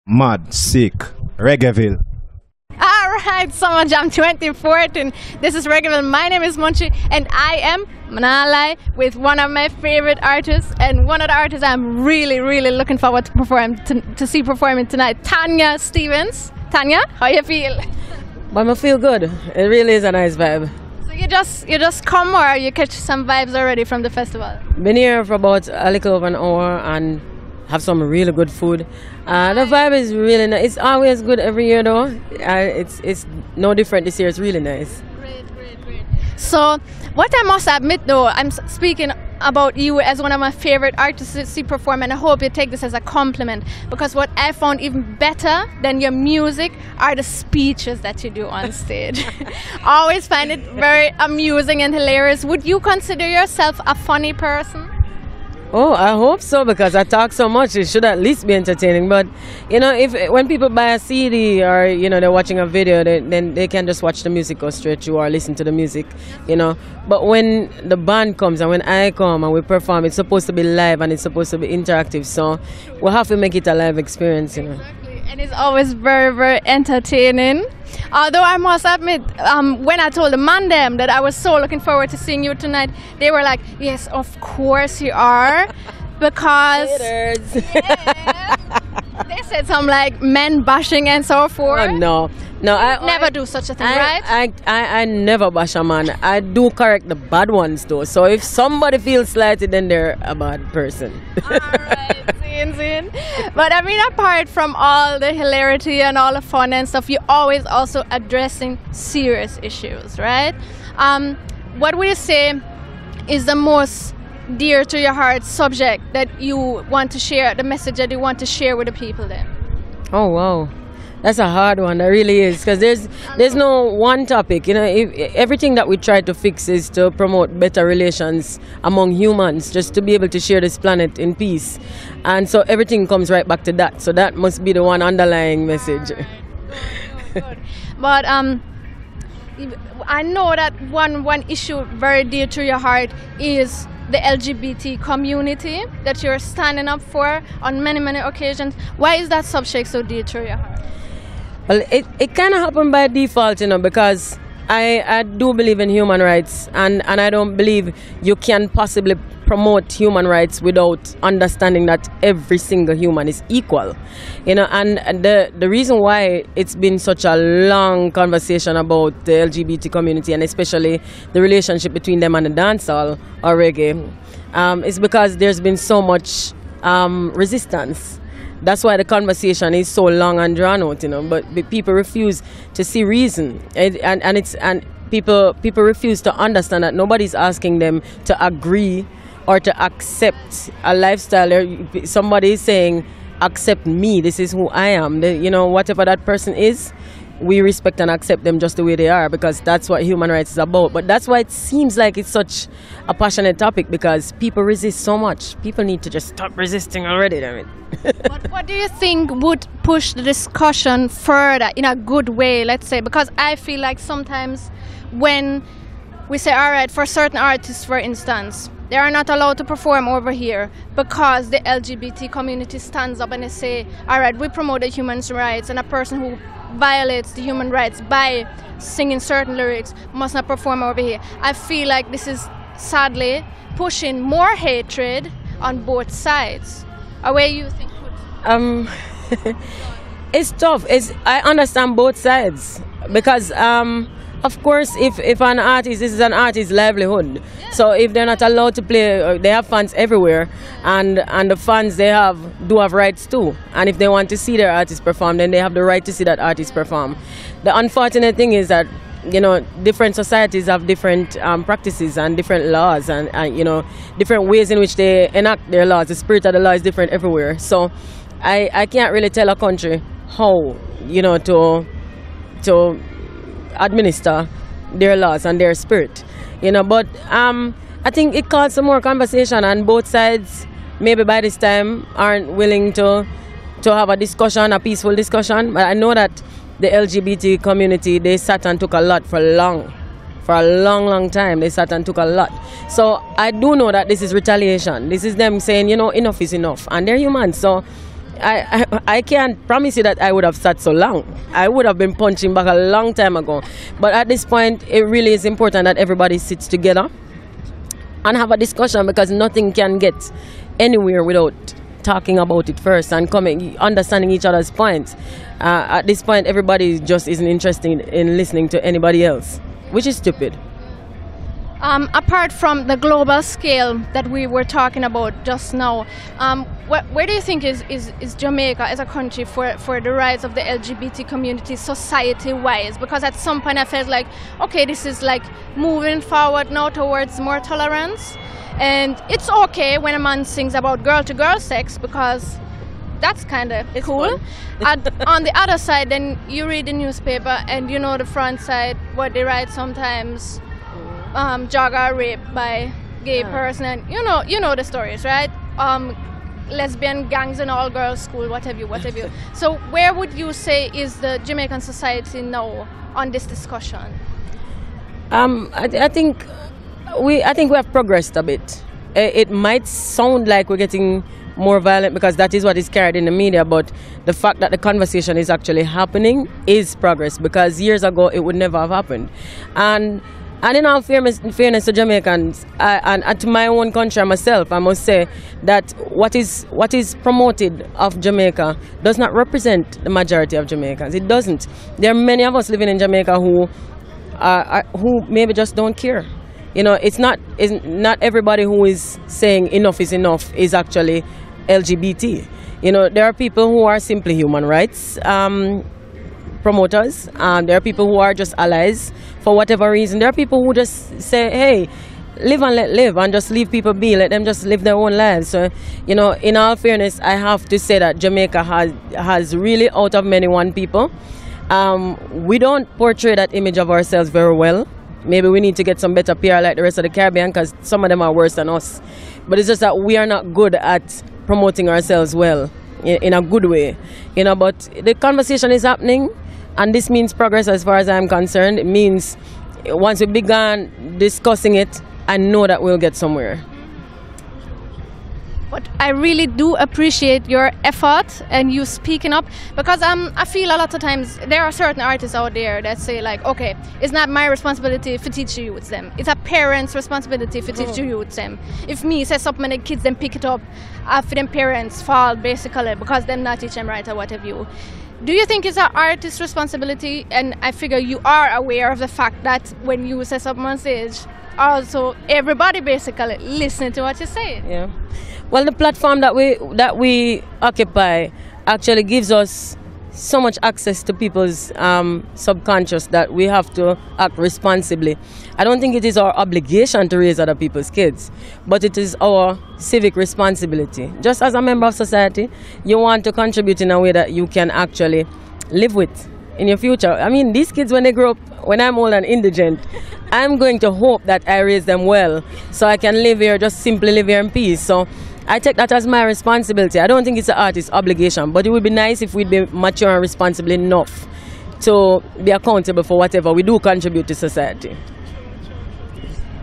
Mad, sick, Reggaeville. Alright, SummerJam 2014. This is Reggaeville. My name is Munchy, and I am Manalai with one of my favorite artists, and one of the artists I'm really looking forward to see performing tonight, Tanya Stevens. Tanya, how you feel? But I feel good. It really is a nice vibe. So you just come, or you catch some vibes already from the festival? Been here for about a little over an hour and have some really good food. The vibe is really nice. It's always good every year though. It's no different this year. It's really nice. Great. So what I must admit though, I'm speaking about you as one of my favorite artists to see perform, and I hope you take this as a compliment, because what I found even better than your music are the speeches that you do on stage. I always find it very amusing and hilarious. Would you consider yourself a funny person? Oh, I hope so, because I talk so much. It should at least be entertaining. But you know, when people buy a CD or they're watching a video, then they can just watch the music go straight through or listen to the music. But when the band comes and when I come and we perform, it's supposed to be live and it's supposed to be interactive. So we'll have to make it a live experience. Exactly, and it's always very entertaining. Although I must admit, when I told the man them that I was so looking forward to seeing you tonight, they were like, yes, of course you are, because yeah, they said some like men bashing and so forth. Oh, no, I never do such a thing, right? I never bash a man. I do correct the bad ones though. So if somebody feels slighted, then they're a bad person. Alright, scene. But I mean, apart from all the hilarity and all the fun and stuff, you're always also addressing serious issues, right? What would you say is the most dear to your heart subject that you want to share, the message that you want to share with the people then? Oh wow, that's a hard one. That really is, because there's no one topic. Everything that we try to fix is to promote better relations among humans, just to be able to share this planet in peace, and so everything comes right back to that. So that must be the one underlying message. Good. But I know that one issue very dear to your heart is the LGBT community that you're standing up for on many occasions. Why is that subject so dear to your heart? Well, it kind of happened by default, because I do believe in human rights, and I don't believe you can possibly promote human rights without understanding that every single human is equal. And the reason why it's been such a long conversation about the LGBT community, and especially the relationship between them and the dancehall or reggae, is because there's been so much resistance. That's why the conversation is so long and drawn out, But people refuse to see reason, and people refuse to understand that nobody's asking them to agree or to accept a lifestyle. Somebody is saying, "Accept me. This is who I am." Whatever that person is, we respect and accept them just the way they are, because that's what human rights is about. But that's why it seems like it's such a passionate topic, because people resist so much. People need to just stop resisting already, damn it. What do you think would push the discussion further in a good way, let's say? Because I feel like sometimes when we say, all right, for certain artists, for instance, they are not allowed to perform over here because the LGBT community stands up and they say, all right, we promote the human rights, and a person who violates the human rights by singing certain lyrics must not perform over here. I feel like this is sadly pushing more hatred on both sides. Where you think? It's tough. I understand both sides, because of course, if an artist, this is an artist's livelihood. Yeah. So if they're not allowed to play, they have fans everywhere, and the fans do have rights too. And if they want to see their artist perform, then they have the right to see that artist perform. The unfortunate thing is that different societies have different practices and different laws, and different ways in which they enact their laws. The spirit of the law is different everywhere. So I can't really tell a country how to administer their laws and their spirit, but I think it calls for more conversation, and both sides maybe by this time aren't willing to have a discussion, a peaceful discussion. But I know that the LGBT community, they sat and took a lot for a long time. They sat and took a lot. So I do know that this is retaliation. This is them saying, enough is enough, and they're human. So I can't promise you that I would have sat so long. I would have been punching back a long time ago. But at this point, it really is important that everybody sits together and have a discussion, because nothing can get anywhere without talking about it first and understanding each other's points. At this point, everybody just isn't interested in listening to anybody else, which is stupid. Apart from the global scale that we were talking about just now, where do you think is Jamaica as a country for the rise of the LGBT community society-wise? Because at some point I felt like, okay, this is like moving forward now towards more tolerance. And it's okay when a man sings about girl-to-girl sex, because that's kind of cool. On the other side, then you read the newspaper and you know the front side, what they write sometimes. Jogger raped by gay person, and you know the stories, right? Lesbian gangs in all girls school, what have you. So where would you say is the Jamaican society now on this discussion? I think we have progressed a bit. It might sound like we're getting more violent because that is what is carried in the media, but the fact that the conversation is actually happening is progress, because years ago it would never have happened. And in all fairness to Jamaicans, and to my own country myself, I must say that what is promoted of Jamaica does not represent the majority of Jamaicans. It doesn't. There are many of us living in Jamaica who maybe just don't care. You know, it's not everybody who is saying enough is enough is actually LGBT. You know, there are people who are simply human rights promoters. There are people who are just allies for whatever reason. There are people who just say, hey, live and let live, and just leave people be, let them just live their own lives. So, you know, in all fairness, I have to say that Jamaica has really, out of many, one people. We don't portray that image of ourselves very well. Maybe we need to get some better PR like the rest of the Caribbean, because some of them are worse than us. But it's just that we are not good at promoting ourselves well, in a good way. You know, but the conversation is happening. And this means progress as far as I'm concerned. It means once we began discussing it, I know that we'll get somewhere. But I really do appreciate your effort and you speaking up, because I feel a lot of times there are certain artists out there that say like, okay, it's not my responsibility to teach you youths them. It's a parent's responsibility to teach you youths them. If me say something, the kids then pick it up after them parents fall basically because them not teach them right or what have you. Do you think it's an artist's responsibility? And I figure you are aware of the fact that when you say something on stage, also everybody basically listening to what you say. Yeah. Well, the platform that we occupy actually gives us so much access to people's subconscious that we have to act responsibly. I don't think it is our obligation to raise other people's kids, but it is our civic responsibility. Just as a member of society, you want to contribute in a way that you can actually live with in your future. I mean, these kids, when they grow up, when I'm old and indigent, I'm going to hope that I raise them well so I can live here, just simply live here in peace. So I take that as my responsibility. I don't think it's an artist's obligation, but it would be nice if we'd be mature and responsible enough to be accountable for whatever we do contribute to society.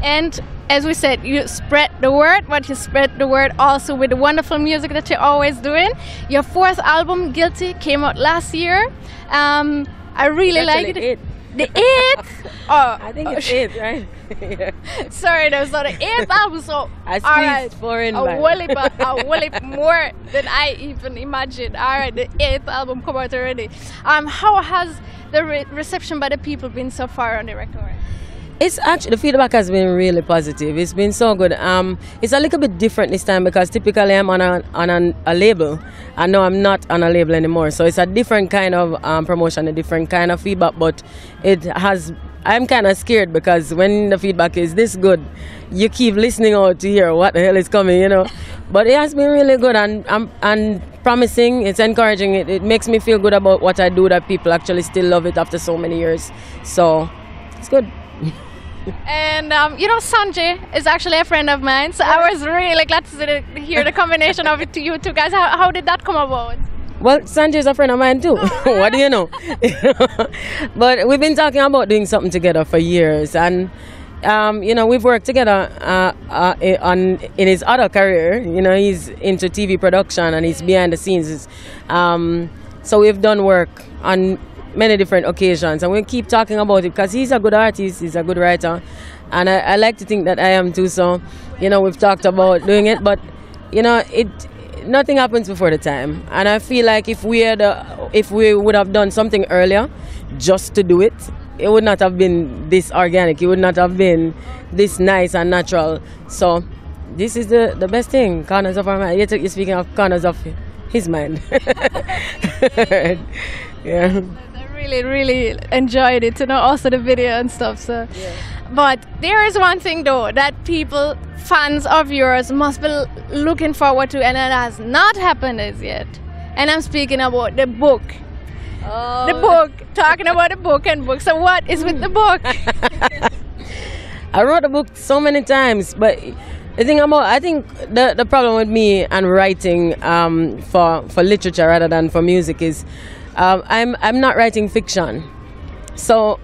And as we said, you spread the word, but you spread the word also with the wonderful music that you're always doing. Your fourth album, Guilty, came out last year. I really like it. The eighth? Oh, I think it's eighth, right? Yeah. Sorry, that was not the eighth album, so I squeezed four in a wallop more than I even imagined. Alright, the eighth album come out already. How has the reception by the people been so far on the record? It's actually, the feedback has been really positive. It's been so good. It's a little bit different this time because typically I'm on a label, and now I'm not on a label anymore. So it's a different kind of promotion, a different kind of feedback. But I'm kind of scared because when the feedback is this good, you keep listening out to hear what the hell is coming, you know. But it has been really good and promising. It's encouraging. It makes me feel good about what I do, that people actually still love it after so many years. So it's good. And you know, Sanjay is actually a friend of mine, so I was really glad to hear the combination of it to you two guys. How did that come about? Well, Sanjay is a friend of mine too. What do you know? But we've been talking about doing something together for years, and you know, we've worked together in his other career. You know, he's into TV production and he's behind the scenes. So we've done work on many different occasions, and we keep talking about it because he's a good artist, he's a good writer, and I like to think that I am too. So, you know, we've talked about doing it, but you know, nothing happens before the time, and I feel like if we would have done something earlier, just to do it, it would not have been this organic. It would not have been this nice and natural. So, this is the best thing. Corners of our mind. You're speaking of corners of his mind. Yeah. Really enjoyed it, you know, also the video and stuff. So, yeah. But there is one thing though that people, fans of yours, must be looking forward to, and it has not happened as yet. And I'm speaking about the book. Oh. The book. Talking about the book and book. So what is with the book? I wrote a book so many times, but the thing about, I think the problem with me and writing for literature rather than for music is I'm not writing fiction. So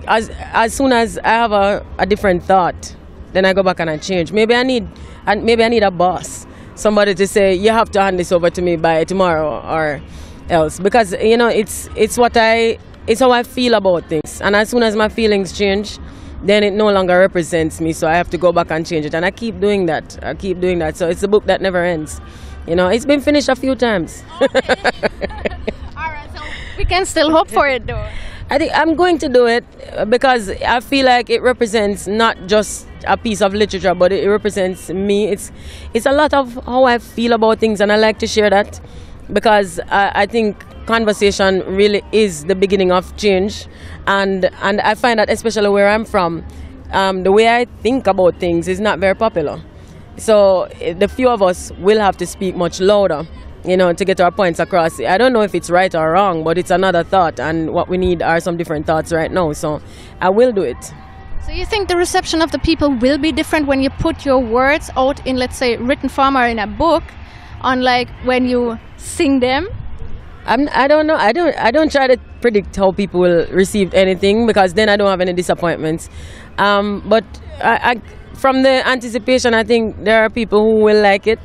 as soon as I have a different thought, then I go back and I change. Maybe I need a boss, somebody to say, you have to hand this over to me by tomorrow or else, because you know it's how I feel about things, and as soon as my feelings change, then it no longer represents me, so I have to go back and change it, and I keep doing that. So it's a book that never ends. You know, it's been finished a few times. Okay. Alright, so we can still hope for it though. I think I'm going to do it because I feel like it represents not just a piece of literature, but it represents me. It's a lot of how I feel about things, and I like to share that because I think conversation really is the beginning of change, and I find that especially where I'm from, the way I think about things is not very popular. So the few of us will have to speak much louder, you know, to get our points across. I don't know if it's right or wrong, but it's another thought, and what we need are some different thoughts right now. So I will do it. So you think the reception of the people will be different when you put your words out in, let's say, written form or in a book, unlike when you sing them? I don't know. I don't try to predict how people will receive anything, because then I don't have any disappointments. But from the anticipation, I think there are people who will like it.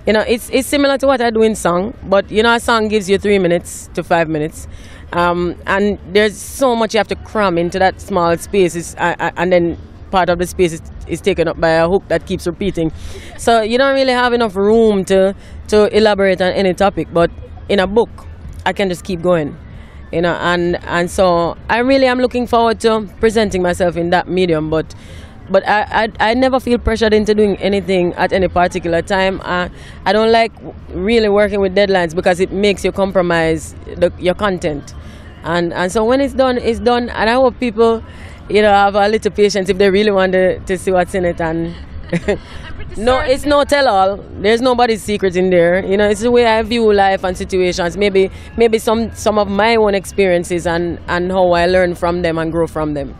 You know, it's similar to what I do in song, but you know, a song gives you 3 minutes to 5 minutes, and there's so much you have to cram into that small space, and then part of the space is taken up by a hook that keeps repeating. So you don't really have enough room to elaborate on any topic. But in a book, I can just keep going, you know, and so I really am looking forward to presenting myself in that medium. But I never feel pressured into doing anything at any particular time. I don't like really working with deadlines, because it makes you compromise your content. And so when it's done, it's done. And I hope people, you know, have a little patience if they really want to see what's in it. And no, it's no tell-all. There's nobody's secret in there. You know, it's the way I view life and situations. Maybe some of my own experiences and how I learn from them and grow from them.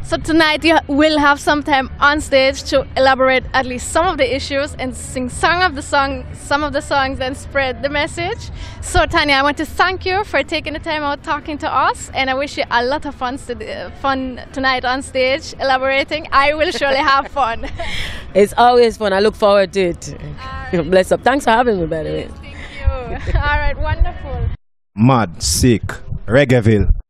So tonight you will have some time on stage to elaborate at least some of the issues and sing some of the songs and spread the message. So Tanya, I want to thank you for taking the time out talking to us, and I wish you a lot of fun tonight on stage elaborating. I will surely have fun. It's always fun. I look forward to it. Right. Bless up. Thanks for having me, by the way. Thank you. All right, wonderful. Mad, sick, Reggaeville.